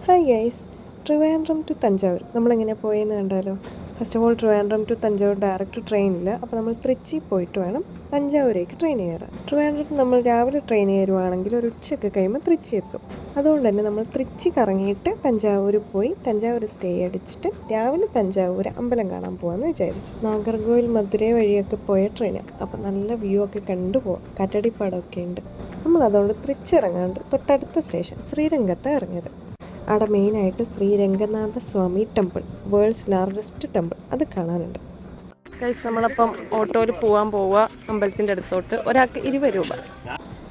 Hi guys, Trivandrum to Thanjavur നമ്മളെങ്ങനെ പോയെന്ന് കണ്ടാലോ. First of all Trivandrum to Thanjavur direct ട്രെയിനില്ല. അപ്പോൾ നമ്മൾ തൃച്ചി പോയിട്ട് വേണം തഞ്ചാവൂരേക്ക് ട്രെയിൻ കയറാൻ. ട്രിവാൻഡ്രത്ത് നമ്മൾ രാവിലെ ട്രെയിൻ കയറുവാണെങ്കിൽ ഒരു ഉച്ചയൊക്കെ കഴിയുമ്പോൾ തൃച്ചി എത്തും. അതുകൊണ്ട് തന്നെ നമ്മൾ തൃച്ചി കറങ്ങിയിട്ട് തഞ്ചാവൂർ പോയി തഞ്ചാവൂർ സ്റ്റേ അടിച്ചിട്ട് രാവിലെ തഞ്ചാവൂർ അമ്പലം കാണാൻ പോകാമെന്ന് വിചാരിച്ചു. നാഗർകോവിൽ മധുരൈ വഴിയൊക്കെ പോയ ട്രെയിനാണ്. അപ്പോൾ നല്ല വ്യൂ ഒക്കെ കണ്ടുപോകാം. കാറ്റടിപ്പാടമൊക്കെ ഉണ്ട്. നമ്മൾ അതുകൊണ്ട് തൃച്ചി ഇറങ്ങാണ്ട് തൊട്ടടുത്ത സ്റ്റേഷൻ ശ്രീരംഗത്താണ് ഇറങ്ങിയത്. അവിടെ മെയിനായിട്ട് ശ്രീ രംഗനാഥ സ്വാമി ടെമ്പിൾ, വേൾഡ്സ് ലാർജസ്റ്റ് ടെമ്പിൾ, അത് കാണാനുണ്ട്. ഗൈസ്, നമ്മളപ്പം ഓട്ടോയിൽ പോകാൻ പോവുക അമ്പലത്തിൻ്റെ അടുത്തോട്ട്. ഒരാൾക്ക് 20 രൂപ.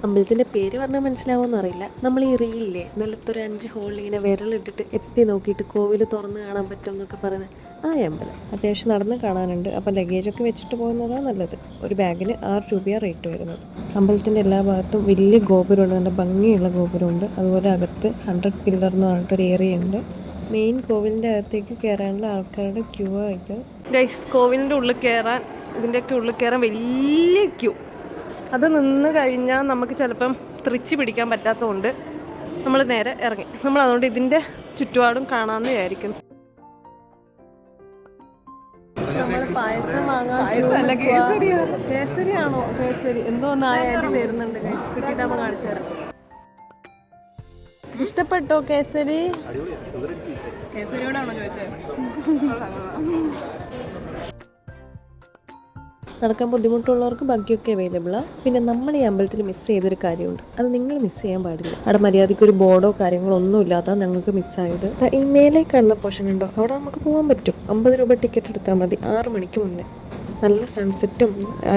അമ്പലത്തിൻ്റെ പേര് പറഞ്ഞാൽ മനസ്സിലാവുമെന്ന് അറിയില്ല. നമ്മൾ ഈ റീലില്ലേ നിലത്തൊരു 5 ഹോളിൽ ഇങ്ങനെ വിരലിട്ടിട്ട് എത്തി നോക്കിയിട്ട് കോവിൽ തുറന്ന് കാണാൻ പറ്റും എന്നൊക്കെ പറയുന്നത് ആ അമ്പലം. അത്യാവശ്യം നടന്ന് കാണാനുണ്ട്. അപ്പോൾ ലഗേജൊക്കെ വെച്ചിട്ട് പോകുന്നതാണ് നല്ലത്. ഒരു ബാഗിന് 6 രൂപയാണ് റേറ്റ് വരുന്നത്. അമ്പലത്തിൻ്റെ എല്ലാ ഭാഗത്തും വലിയ ഗോപുരമുണ്ട്, നല്ല ഭംഗിയുള്ള ഗോപുരമുണ്ട്. അതുപോലെ അകത്ത് 100 പില്ലർ എന്ന് പറഞ്ഞിട്ടൊരു ഏരിയ ഉണ്ട്. മെയിൻ കോവിലിൻ്റെ അകത്തേക്ക് കയറാനുള്ള ആൾക്കാരുടെ ക്യൂ ആണ് ഇത്. ഗൈസ്, കോവിലിൻ്റെ ഉള്ളിൽ കയറാൻ, ഇതിൻ്റെയൊക്കെ ഉള്ളിൽ കയറാൻ വലിയ ക്യൂ. അത് നിന്ന് കഴിഞ്ഞാൽ നമുക്ക് ചിലപ്പം തൃച്ചി പിടിക്കാൻ പറ്റാത്തതുകൊണ്ട് നമ്മൾ നേരെ ഇറങ്ങി. നമ്മൾ അതുകൊണ്ട് ഇതിൻ്റെ ചുറ്റുപാടും കാണാമെന്ന് വിചാരിക്കുന്നു. നമ്മൾ പായസം വാങ്ങാൻ, കേസരിയാണോ? കേസരി എന്തോ ഒന്നായാലും വരുന്നുണ്ട്. കിട്ടിയിട്ടാകുമ്പോൾ കാണിച്ചു തരാം. ഇഷ്ടപ്പെട്ടോ കേസരി? കേസരിയോടാണോ ചോദിച്ചത്? നടക്കാൻ ബുദ്ധിമുട്ടുള്ളവർക്ക് ബഗ്ഗിയൊക്കെ അവൈലബിളാണ്. പിന്നെ നമ്മൾ ഈ അമ്പലത്തിൽ മിസ് ചെയ്തൊരു കാര്യമുണ്ട്, അത് നിങ്ങൾ മിസ് ചെയ്യാൻ പാടില്ല. അവിടെ മര്യാദയ്ക്ക് ഒരു ബോർഡോ കാര്യങ്ങളോ ഒന്നും ഇല്ലാതെ ഞങ്ങൾക്ക് മിസ്സായത്. ഈ മേലെ കാണുന്ന പോർഷൻ ഉണ്ടോ, അവിടെ നമുക്ക് പോകാൻ പറ്റും. 50 രൂപ ടിക്കറ്റ് എടുത്താൽ മതി. 6 മണിക്ക് മുന്നേ നല്ല സൺസെറ്റും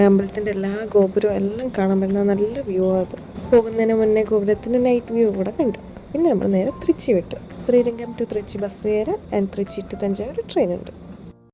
അമ്പലത്തിൻ്റെ എല്ലാ ഗോപുരവും എല്ലാം കാണാൻ പറ്റുന്ന നല്ല വ്യൂ അത്. പോകുന്നതിന് മുന്നേ ഗോപുരത്തിൻ്റെ നൈറ്റ് വ്യൂ കൂടെ കണ്ടു. പിന്നെ നമ്മൾ നേരെ തൃച്ചി വിട്ടു. ശ്രീരംഗം ടു തൃച്ചി ബസ് കയറാൻ and Trichy to Thanjavur train ഉണ്ട്.